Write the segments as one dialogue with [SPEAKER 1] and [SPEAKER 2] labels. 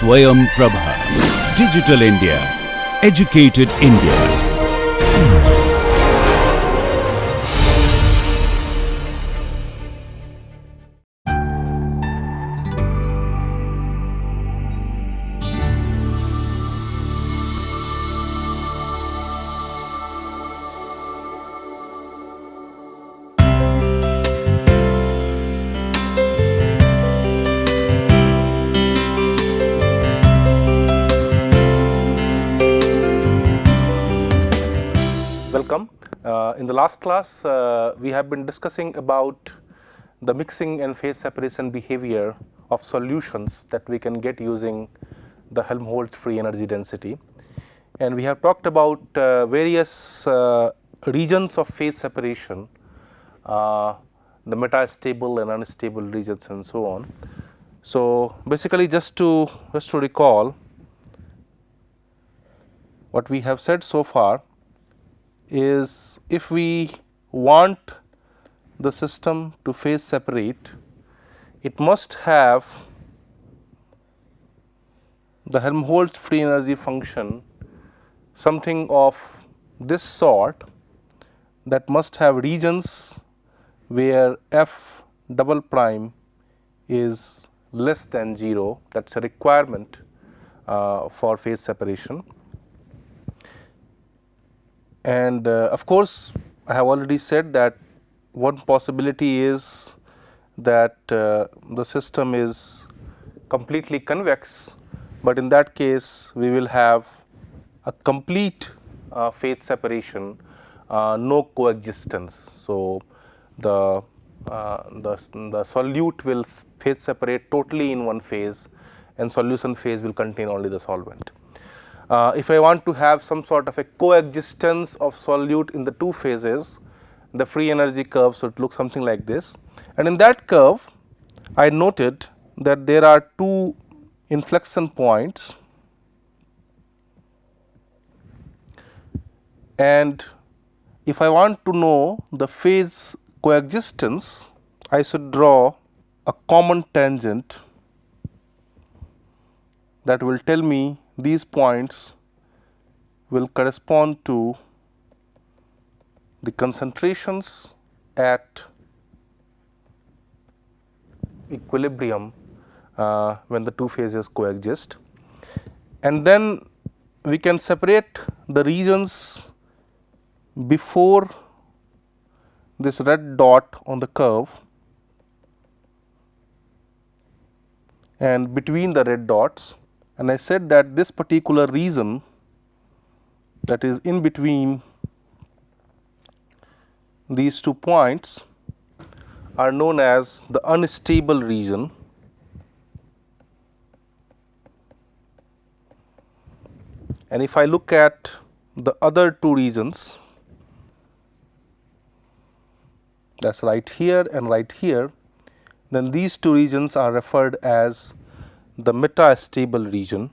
[SPEAKER 1] Swayam Prabha. Digital India. Educated India.
[SPEAKER 2] Welcome. In the last class, we have been discussing about the mixing and phase separation behavior of solutions that we can get using the Helmholtz free energy density. And we have talked about various regions of phase separation, the metastable and unstable regions and so on. So, basically just to recall what we have said so far is, if we want the system to phase separate, it must have the Helmholtz free energy function something of this sort, that must have regions where f double prime is less than 0. That is a requirement for phase separation. And of course, I have already said that one possibility is that the system is completely convex, but in that case we will have a complete phase separation, no coexistence. So, the solute will phase separate totally in one phase, and solution phase will contain only the solvent. If I want to have some sort of a coexistence of solute in the two phases, the free energy curve should look something like this. And in that curve, I noted that there are two inflection points, and if I want to know the phase coexistence, I should draw a common tangent that will tell me these points will correspond to the concentrations at equilibrium when the two phases coexist. And then we can separate the regions before this red dot on the curve and between the red dots. And I said that this particular region, that is in between these 2 points, are known as the unstable region. And if I look at the other 2 regions, that is right here and right here, then these 2 regions are referred as the metastable region.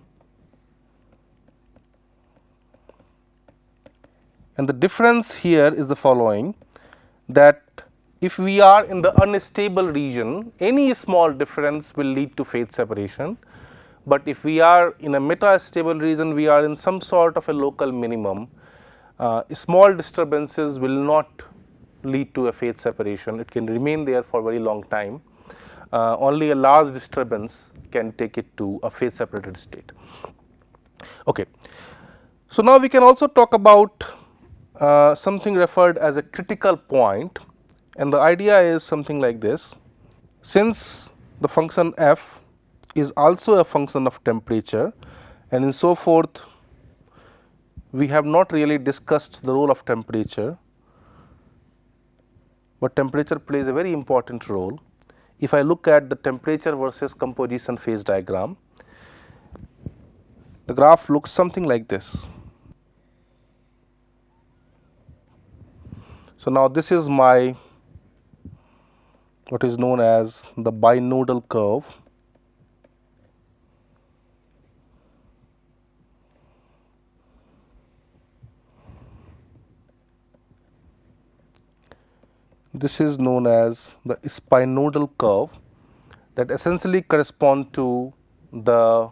[SPEAKER 2] And the difference here is the following, that if we are in the unstable region, any small difference will lead to phase separation, but if we are in a metastable region, we are in some sort of a local minimum. Small disturbances will not lead to a phase separation, it can remain there for a very long time. Only a large disturbance can take it to a phase separated state. Okay. So, now we can also talk about something referred as a critical point, and the idea is something like this. Since the function f is also a function of temperature, and in so forth, we have not really discussed the role of temperature, but temperature plays a very important role. If I look at the temperature versus composition phase diagram, the graph looks something like this. So, now this is my what is known as the binodal curve. This is known as the spinodal curve, that essentially correspond to the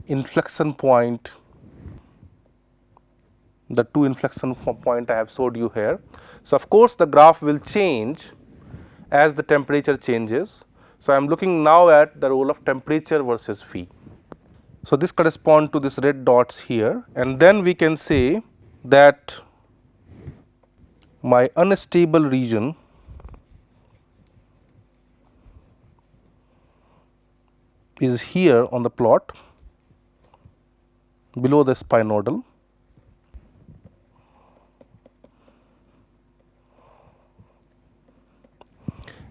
[SPEAKER 2] inflection point, the two inflection point I have showed you here. So, of course, the graph will change as the temperature changes. So, I am looking now at the role of temperature versus V. So, this corresponds to this red dots here, and then we can say that my unstable region is here on the plot below the spinodal,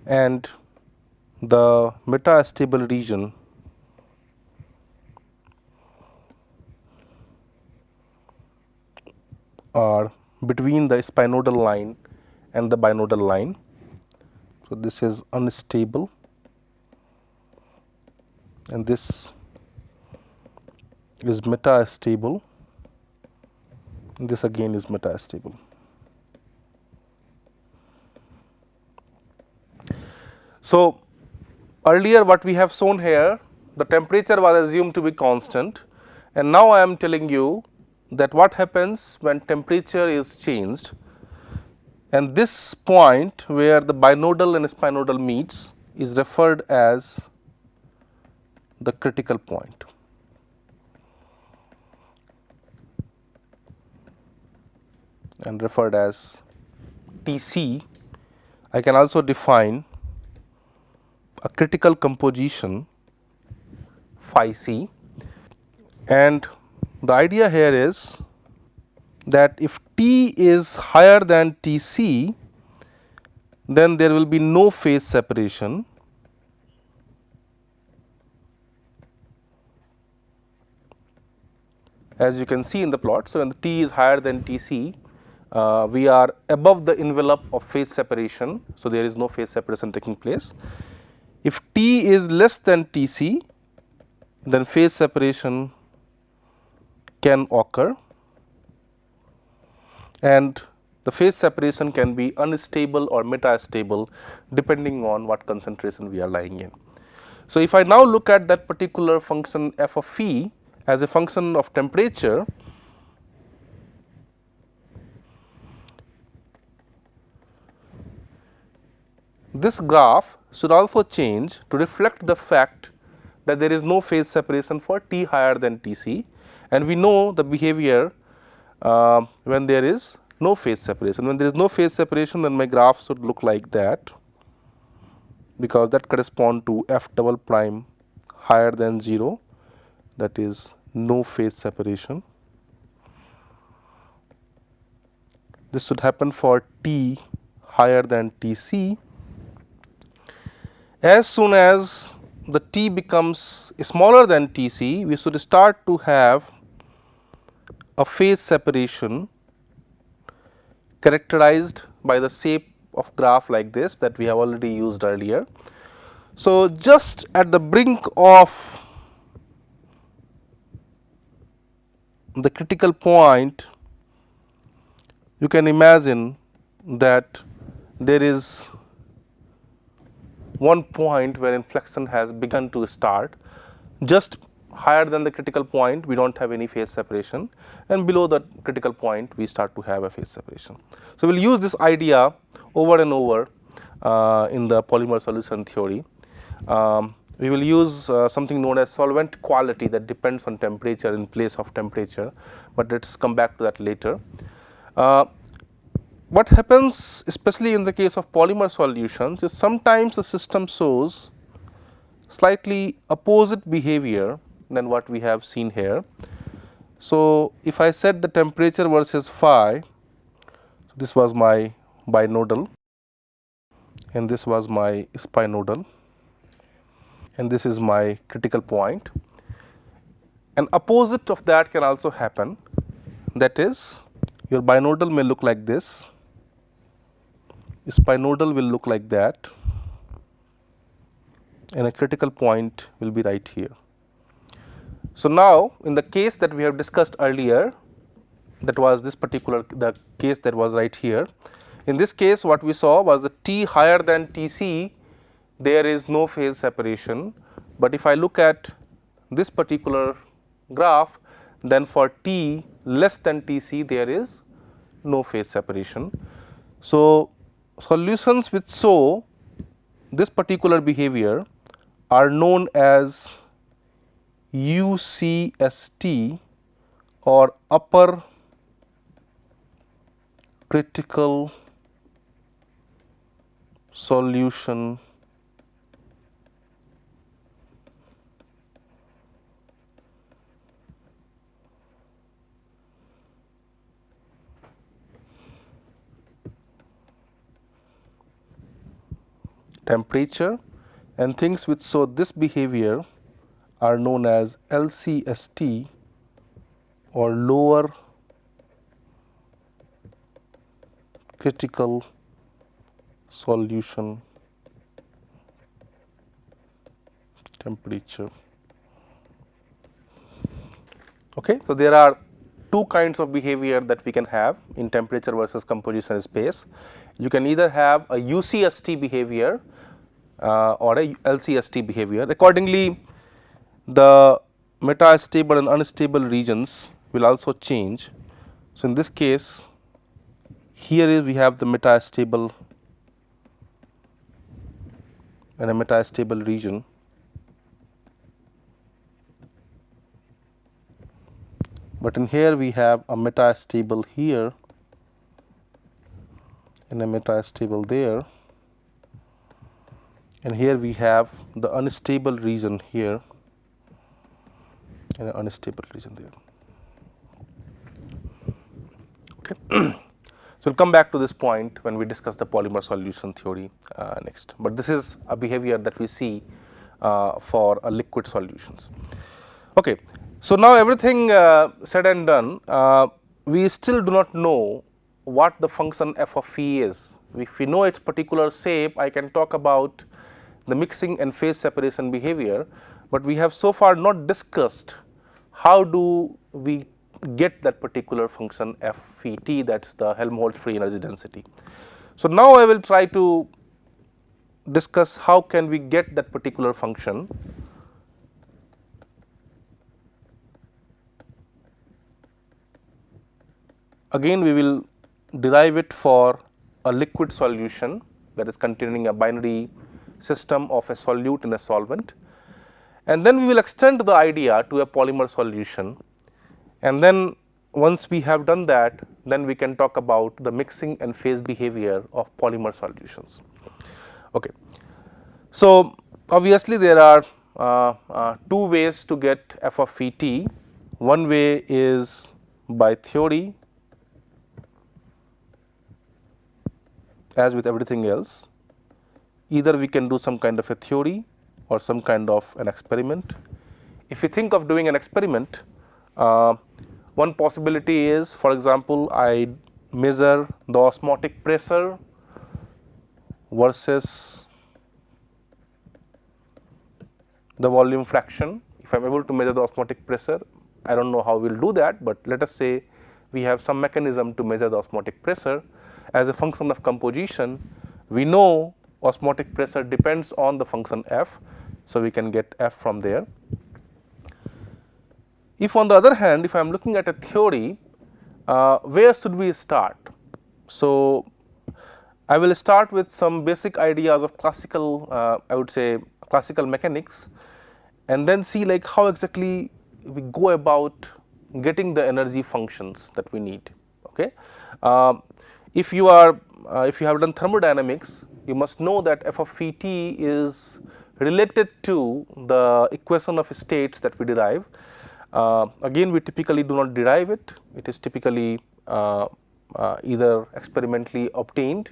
[SPEAKER 2] and the metastable region are between the spinodal line and the binodal line. So, this is unstable and this is metastable, and this again is metastable. So, earlier what we have shown here, the temperature was assumed to be constant, and now I am telling you that what happens when temperature is changed, and this point where the binodal and spinodal meets is referred as the critical point. And referred as Tc. I can also define a critical composition phi c, and the idea here is that if T is higher than Tc, then there will be no phase separation, as you can see in the plot. So, when the T is higher than Tc, we are above the envelope of phase separation. So, there is no phase separation taking place. If T is less than Tc, then phase separation can occur, and the phase separation can be unstable or metastable depending on what concentration we are lying in. So, if I now look at that particular function f of phi as a function of temperature, this graph should also change to reflect the fact that there is no phase separation for T higher than Tc, and we know the behavior when there is no phase separation. When there is no phase separation, then my graph should look like that, because that corresponds to f double prime higher than 0, that is no phase separation. This should happen for T higher than Tc. As soon as the T becomes smaller than Tc, we should start to have a phase separation characterized by the shape of graph like this that we have already used earlier. So, just at the brink of the critical point, you can imagine that there is one point where inflection has begun to start. Just higher than the critical point, we do not have any phase separation, and below the critical point we start to have a phase separation. So, we will use this idea over and over in the polymer solution theory. We will use something known as solvent quality that depends on temperature in place of temperature, but let us come back to that later. What happens especially in the case of polymer solutions is sometimes the system shows slightly opposite behavior than what we have seen here. So, if I set the temperature versus phi, this was my binodal and this was my spinodal, and this is my critical point. An opposite of that can also happen, that is, your binodal may look like this, spinodal will look like that, and a critical point will be right here. So, now in the case that we have discussed earlier, that was this particular the case that was right here. In this case, what we saw was the T higher than Tc, there is no phase separation, but if I look at this particular graph, then for T less than Tc there is no phase separation. So, solutions which show this particular behavior are known as UCST or upper critical solution temperature, and things which show this behavior are known as LCST or lower critical solution temperature. Okay. So, there are two kinds of behavior that we can have in temperature versus composition space. You can either have a UCST behavior or a LCST behavior. Accordingly, the metastable and unstable regions will also change. So, in this case, here is we have the metastable and a metastable region. But in here we have a metastable here and a metastable there, and here we have the unstable region here and an unstable region there. Okay. So, we will come back to this point when we discuss the polymer solution theory next, but this is a behavior that we see for liquid solutions. Okay. So, now everything said and done, we still do not know what the function f of phi is. If we know its particular shape, I can talk about the mixing and phase separation behavior, but we have so far not discussed how do we get that particular function f phi t, that is the Helmholtz free energy density. So, now I will try to discuss how can we get that particular function. Again, we will derive it for a liquid solution that is containing a binary system of a solute and a solvent, and then we will extend the idea to a polymer solution, and then once we have done that, then we can talk about the mixing and phase behavior of polymer solutions. Okay. So, obviously, there are two ways to get f of phi t. One way is by theory, as with everything else. Either we can do some kind of a theory or some kind of an experiment. If you think of doing an experiment, one possibility is, for example, I measure the osmotic pressure versus the volume fraction. If I am able to measure the osmotic pressure, I do not know how we will do that, but let us say we have some mechanism to measure the osmotic pressure. As a function of composition, we know osmotic pressure depends on the function f, so we can get f from there. If on the other hand, if I am looking at a theory, where should we start? So, I will start with some basic ideas of classical, I would say classical mechanics, and then see like how exactly we go about getting the energy functions that we need. Okay. If you have done thermodynamics, you must know that f of phi t is related to the equation of states that we derive. Again, we typically do not derive it. It is typically either experimentally obtained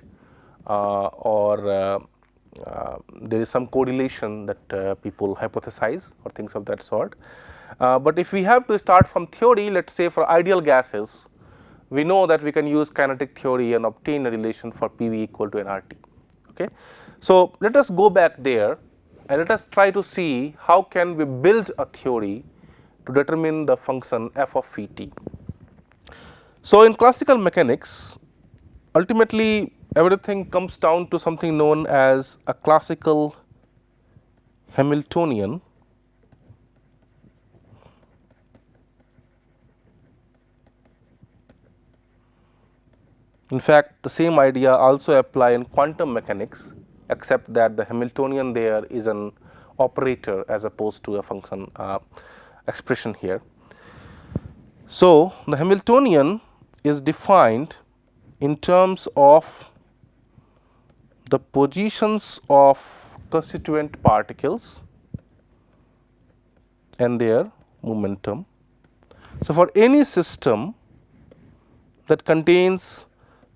[SPEAKER 2] or there is some correlation that people hypothesize or things of that sort. But if we have to start from theory, let us say for ideal gases, we know that we can use kinetic theory and obtain a relation for PV equal to nRT. Okay. So, let us go back there and let us try to see how can we build a theory to determine the function f of phi t. So, in classical mechanics, ultimately everything comes down to something known as a classical Hamiltonian In fact, the same idea also apply in quantum mechanics, except that the Hamiltonian there is an operator as opposed to a function expression here. So, the Hamiltonian is defined in terms of the positions of constituent particles and their momentum. So, for any system that contains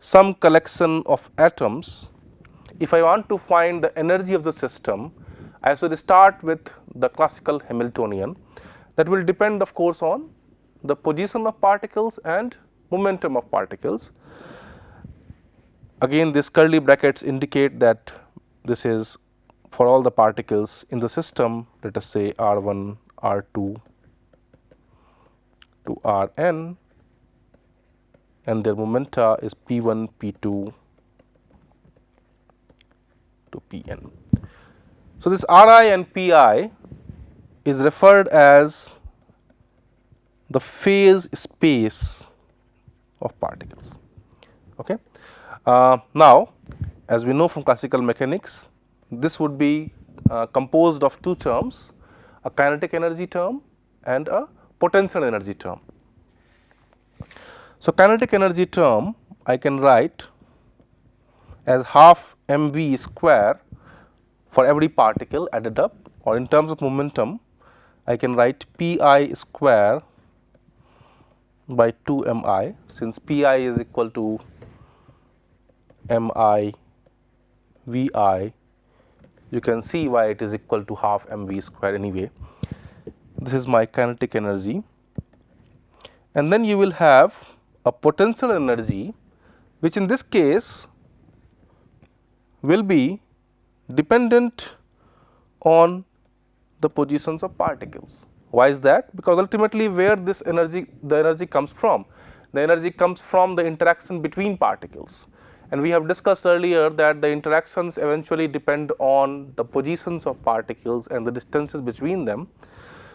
[SPEAKER 2] some collection of atoms, if I want to find the energy of the system, I should start with the classical Hamiltonian. That will depend, of course, on the position of particles and momentum of particles. Again, these curly brackets indicate that this is for all the particles in the system, let us say R1, R2 to Rn, and their momenta is P1, P2 to Pn. So, this Ri and Pi is referred as the phase space of particles. Okay. Now, as we know from classical mechanics, this would be composed of two terms, a kinetic energy term and a potential energy term. So, kinetic energy term I can write as half mv square for every particle added up, or in terms of momentum I can write pi square by 2 mi, since pi is equal to mi vi, you can see why it is equal to half mv square anyway. This is my kinetic energy, and then you will have a potential energy, which in this case will be dependent on the positions of particles. Why is that? Because ultimately where this energy, the energy comes from? The energy comes from the interaction between particles, and we have discussed earlier that the interactions eventually depend on the positions of particles and the distances between them.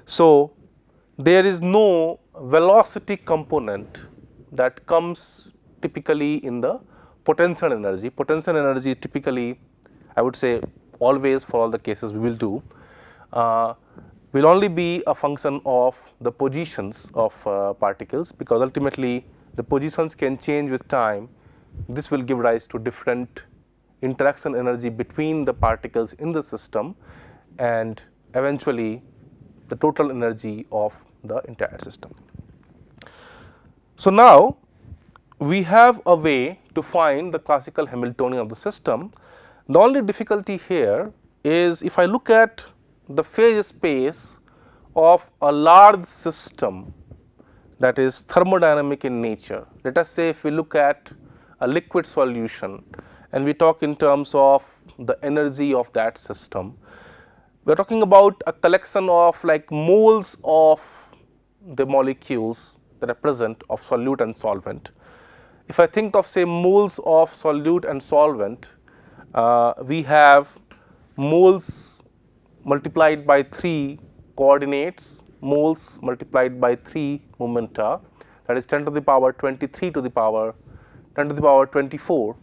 [SPEAKER 2] So, there is no velocity component that comes typically in the potential energy. Potential energy typically, I would say always for all the cases we will do, will only be a function of the positions of particles, because ultimately the positions can change with time. This will give rise to different interaction energy between the particles in the system and eventually the total energy of the entire system. So, now we have a way to find the classical Hamiltonian of the system. The only difficulty here is if I look at the phase space of a large system that is thermodynamic in nature. Let us say if we look at a liquid solution and we talk in terms of the energy of that system, we are talking about a collection of like moles of the molecules that are present of solute and solvent. If I think of say moles of solute and solvent, we have moles multiplied by 3 coordinates, moles multiplied by 3 momenta, that is 10 to the power 23 to the power 10 to the power 24,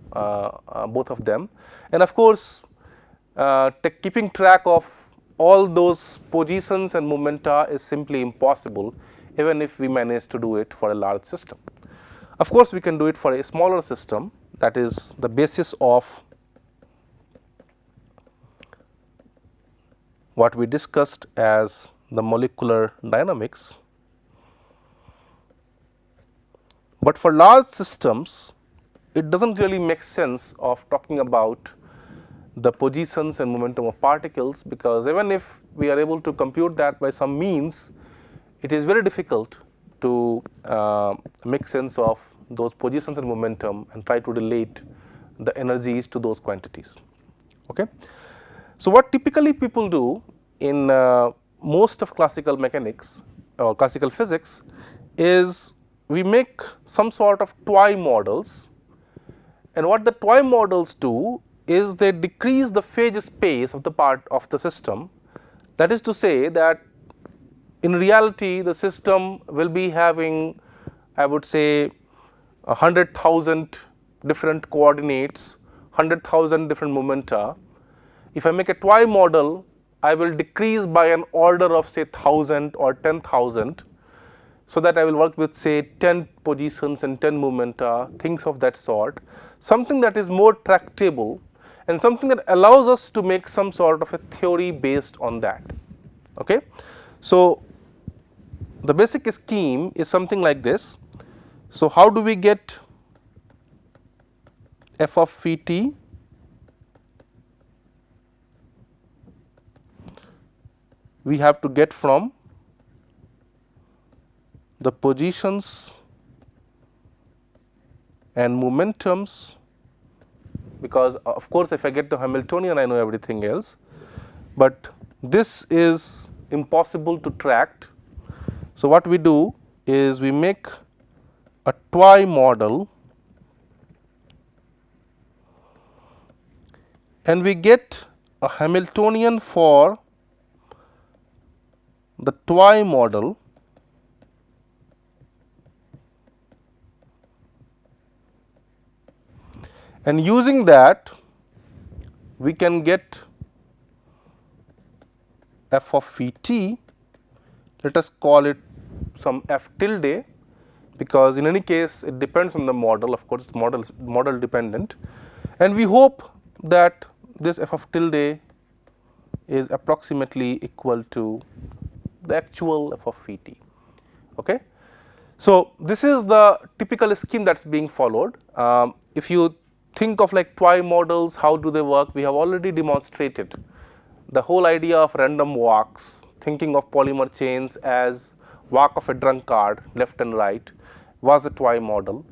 [SPEAKER 2] both of them. And of course, keeping track of all those positions and momenta is simply impossible, even if we manage to do it for a large system. Of course, we can do it for a smaller system, that is the basis of what we discussed as the molecular dynamics. But for large systems, it does not really make sense of talking about the positions and momentum of particles, because even if we are able to compute that by some means, it is very difficult to make sense of those positions and momentum and try to relate the energies to those quantities. Okay. So, what typically people do in most of classical mechanics or classical physics is we make some sort of toy models, and what the toy models do is they decrease the phase space of the part of the system. That is to say that in reality the system will be having, I would say, 100,000 different coordinates, 100,000 different momenta. If I make a toy model, I will decrease by an order of say 1000 or 10,000, so that I will work with say 10 positions and 10 momenta, things of that sort, something that is more tractable and something that allows us to make some sort of a theory based on that. Okay? So, the basic scheme is something like this. So, how do we get f of phi t? We have to get from the positions and momentums, because of course, if I get the Hamiltonian, I know everything else, but this is impossible to tract. So, what we do is we make a toy model and we get a Hamiltonian for the toy model, and using that we can get f of phi t. Let us call it some f tilde, because in any case it depends on the model, of course, model dependent, and we hope that this f of tilde is approximately equal to the actual f of phi t. Okay? So, this is the typical scheme that is being followed. If you think of like toy models, how do they work? We have already demonstrated the whole idea of random walks, thinking of polymer chains as walk of a drunkard left and right, was a toy model,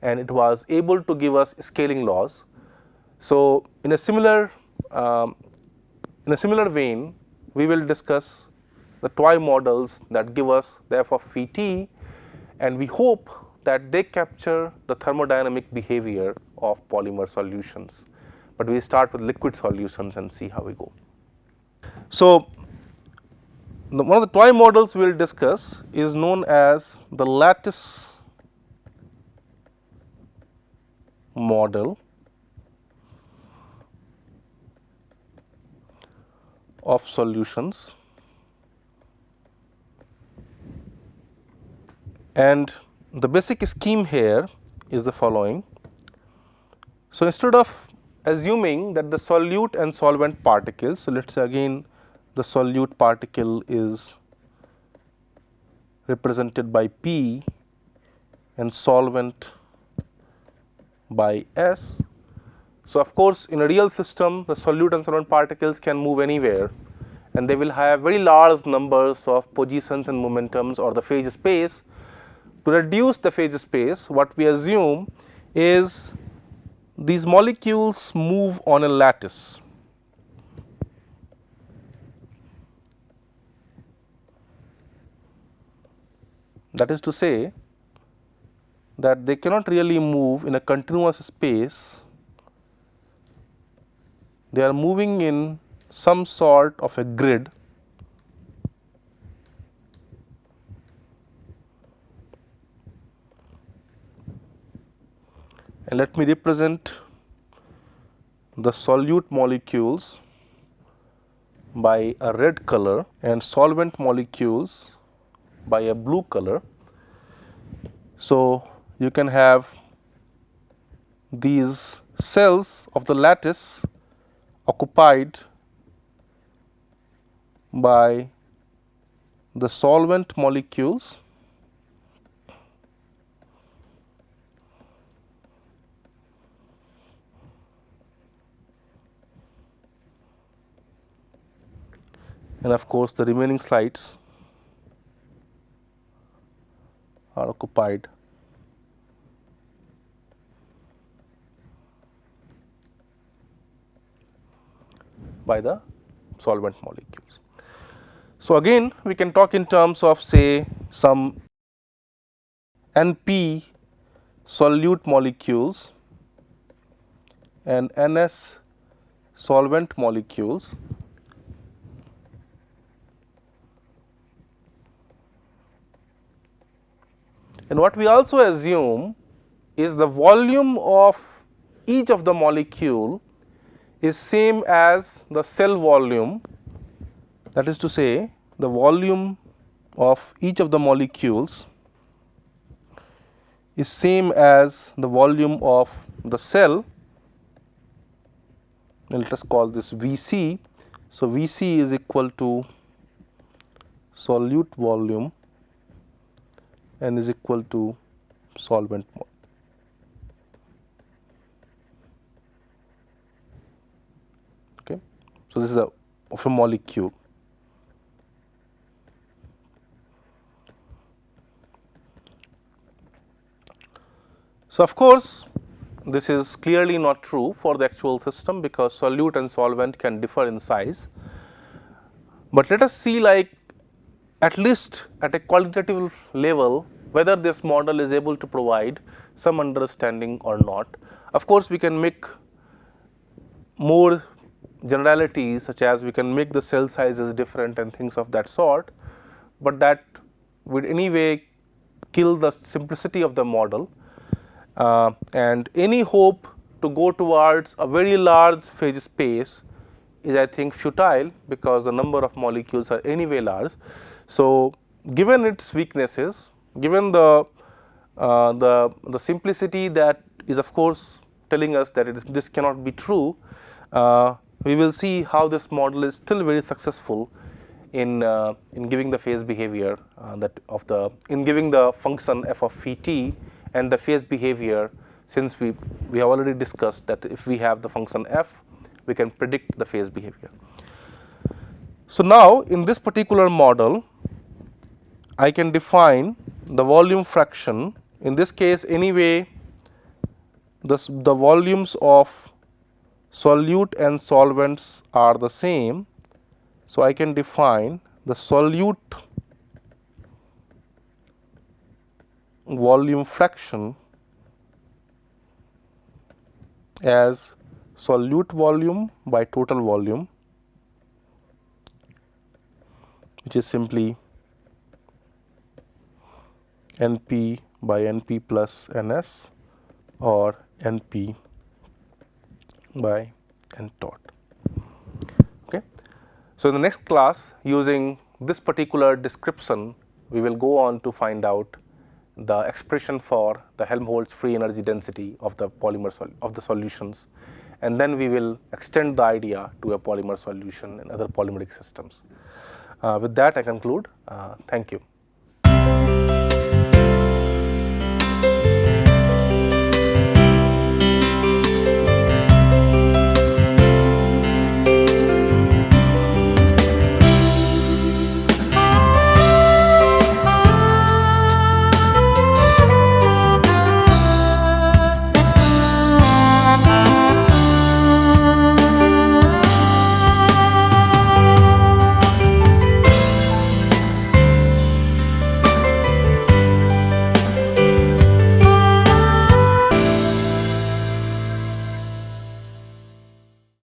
[SPEAKER 2] and it was able to give us scaling laws. So, in a similar vein, we will discuss the toy models that give us the f of phi t, and we hope that they capture the thermodynamic behavior of polymer solutions. But we start with liquid solutions and see how we go. So, one of the toy models we will discuss is known as the lattice model of solutions, and the basic scheme here is the following. So, instead of assuming that the solute and solvent particles, so let us say again the solute particle is represented by P and solvent by S. So, of course, in a real system the solute and solvent particles can move anywhere, and they will have very large numbers of positions and momentums or the phase space. To reduce the phase space, what we assume is these molecules move on a lattice. That is to say that they cannot really move in a continuous space, they are moving in some sort of a grid, and let me represent the solute molecules by a red color and solvent molecules by a blue color. So, you can have these cells of the lattice occupied by the solvent molecules and of course, the remaining slides are occupied by the solvent molecules. So, again we can talk in terms of say some NP solute molecules and NS solvent molecules, and what we also assume is the volume of each of the molecule is same as the cell volume, that is to say the volume of each of the molecules is same as the volume of the cell. Let us call this Vc. So, Vc is equal to solute volume and is equal to solvent mole. Okay. So, this is of a molecule. So, of course, this is clearly not true for the actual system because solute and solvent can differ in size, but let us see like at least at a qualitative level whether this model is able to provide some understanding or not. Of course, we can make more generalities such as we can make the cell sizes different and things of that sort, but that would anyway kill the simplicity of the model. And any hope to go towards a very large phase space is, I think, futile because the number of molecules are anyway large. So, given its weaknesses, given the simplicity that is of course telling us that this cannot be true, we will see how this model is still very successful in giving the phase behavior in giving the function f of phi t and the phase behavior, since we have already discussed that if we have the function f, we can predict the phase behavior. So, now in this particular model, I can define the volume fraction. In this case anyway, the volumes of solute and solvents are the same. So, I can define the solute volume fraction as solute volume by total volume, which is simply Np by Np plus Ns or Np by N tot. Okay. So, in the next class, using this particular description, we will go on to find out the expression for the Helmholtz free energy density of the polymer of the solutions, and then we will extend the idea to a polymer solution and other polymeric systems. With that, I conclude. Thank you.